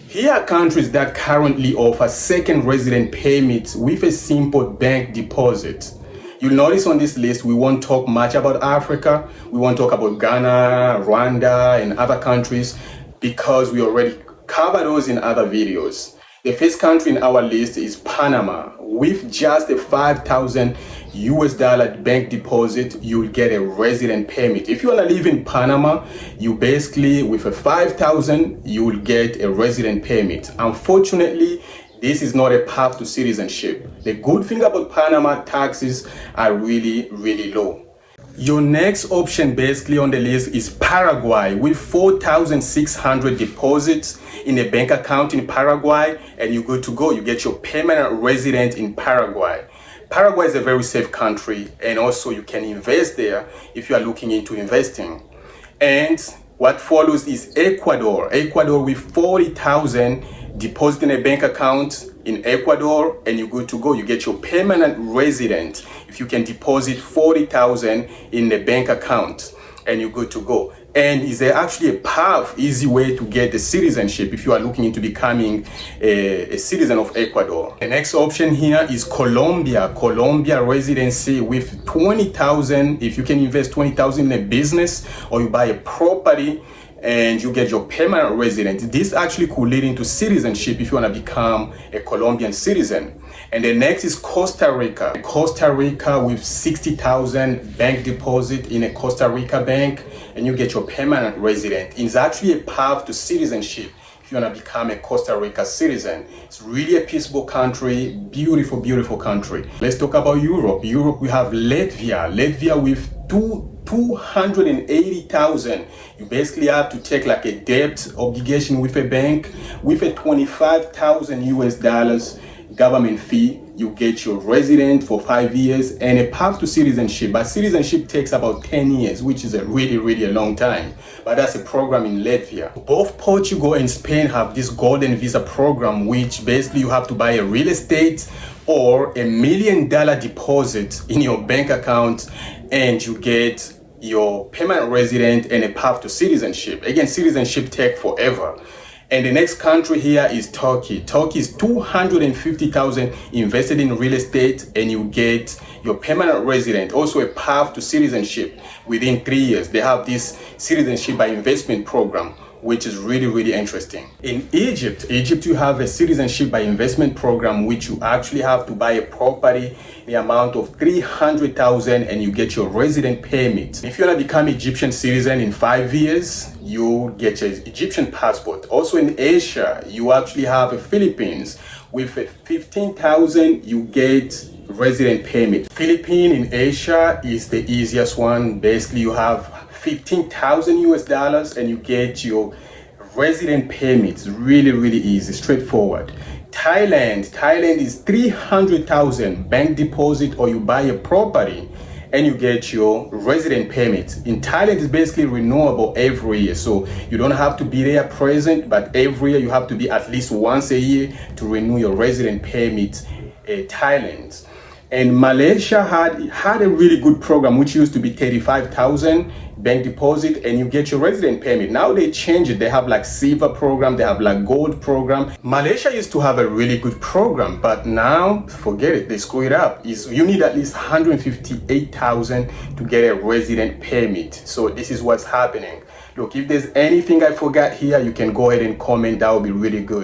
Here are countries that currently offer second resident permits with a simple bank deposit. You'll notice on this list, we won't talk much about Africa. We won't talk about Ghana, Rwanda, and other countries because we already covered those in other videos. The first country in our list is Panama. With just a 5,000 US dollar bank deposit, you will get a resident permit. If you want to live in Panama, you basically, with a 5,000, you will get a resident permit. Unfortunately, this is not a path to citizenship. The good thing about Panama, taxes are really, really low. Your next option basically on the list is Paraguay with 4,600 deposits in a bank account in Paraguay, and you're good to go. You get your permanent resident in Paraguay. Paraguay is a very safe country, and also you can invest there if you are looking into investing. And what follows is Ecuador. Ecuador with 40,000 deposit in a bank account in Ecuador, and you're good to go. You get your permanent resident if you can deposit 40,000 in the bank account, and you're good to go. And is there actually a path, easy way to get the citizenship if you are looking into becoming a citizen of Ecuador? The next option here is Colombia. Colombia residency with 20,000. If you can invest 20,000 in a business or you buy a property, and you get your permanent resident. This actually could lead into citizenship if you want to become a Colombian citizen. And the next is Costa Rica. Costa Rica with 60,000 bank deposit in a Costa Rica bank, and you get your permanent resident. It's actually a path to citizenship if you want to become a Costa Rica citizen. It's really a peaceful country, beautiful, beautiful country. Let's talk about Europe. Europe, we have Latvia. Latvia with 280,000. You basically have to take like a debt obligation with a bank with a 25,000 US dollars government fee. You get your resident for 5 years and a path to citizenship. But citizenship takes about 10 years, which is a really a long time. But that's a program in Latvia. Both Portugal and Spain have this golden visa program, which basically you have to buy a real estate or $1 million deposit in your bank account, and you get your permanent resident and a path to citizenship. Again, citizenship takes forever. And the next country here is Turkey. Turkey is 250,000 invested in real estate, and you get your permanent resident, also a path to citizenship within 3 years. They have this citizenship by investment program, which is really interesting. In Egypt, you have a citizenship by investment program, which you actually have to buy a property in the amount of 300,000 and you get your resident permit. If you want to become Egyptian citizen in 5 years, you get your Egyptian passport. Also in Asia, you actually have a Philippines with a 15,000, you get resident permit. Philippines in Asia is the easiest one. Basically, you have 15,000 US dollars and you get your resident permits. Really easy, straightforward. Thailand is 300,000 bank deposit, or you buy a property and you get your resident permit. In Thailand, it's basically renewable every year, so you don't have to be there present, but every year you have to be at least once a year to renew your resident permit in Thailand. And Malaysia had a really good program, which used to be 35,000 bank deposit and you get your resident permit. Now they change it. They have like silver program, they have like gold program. Malaysia used to have a really good program, but now forget it. They screw it up. You need at least 158,000 to get a resident permit. So this is what's happening. Look, if there's anything I forgot here, you can go ahead and comment. That would be really good.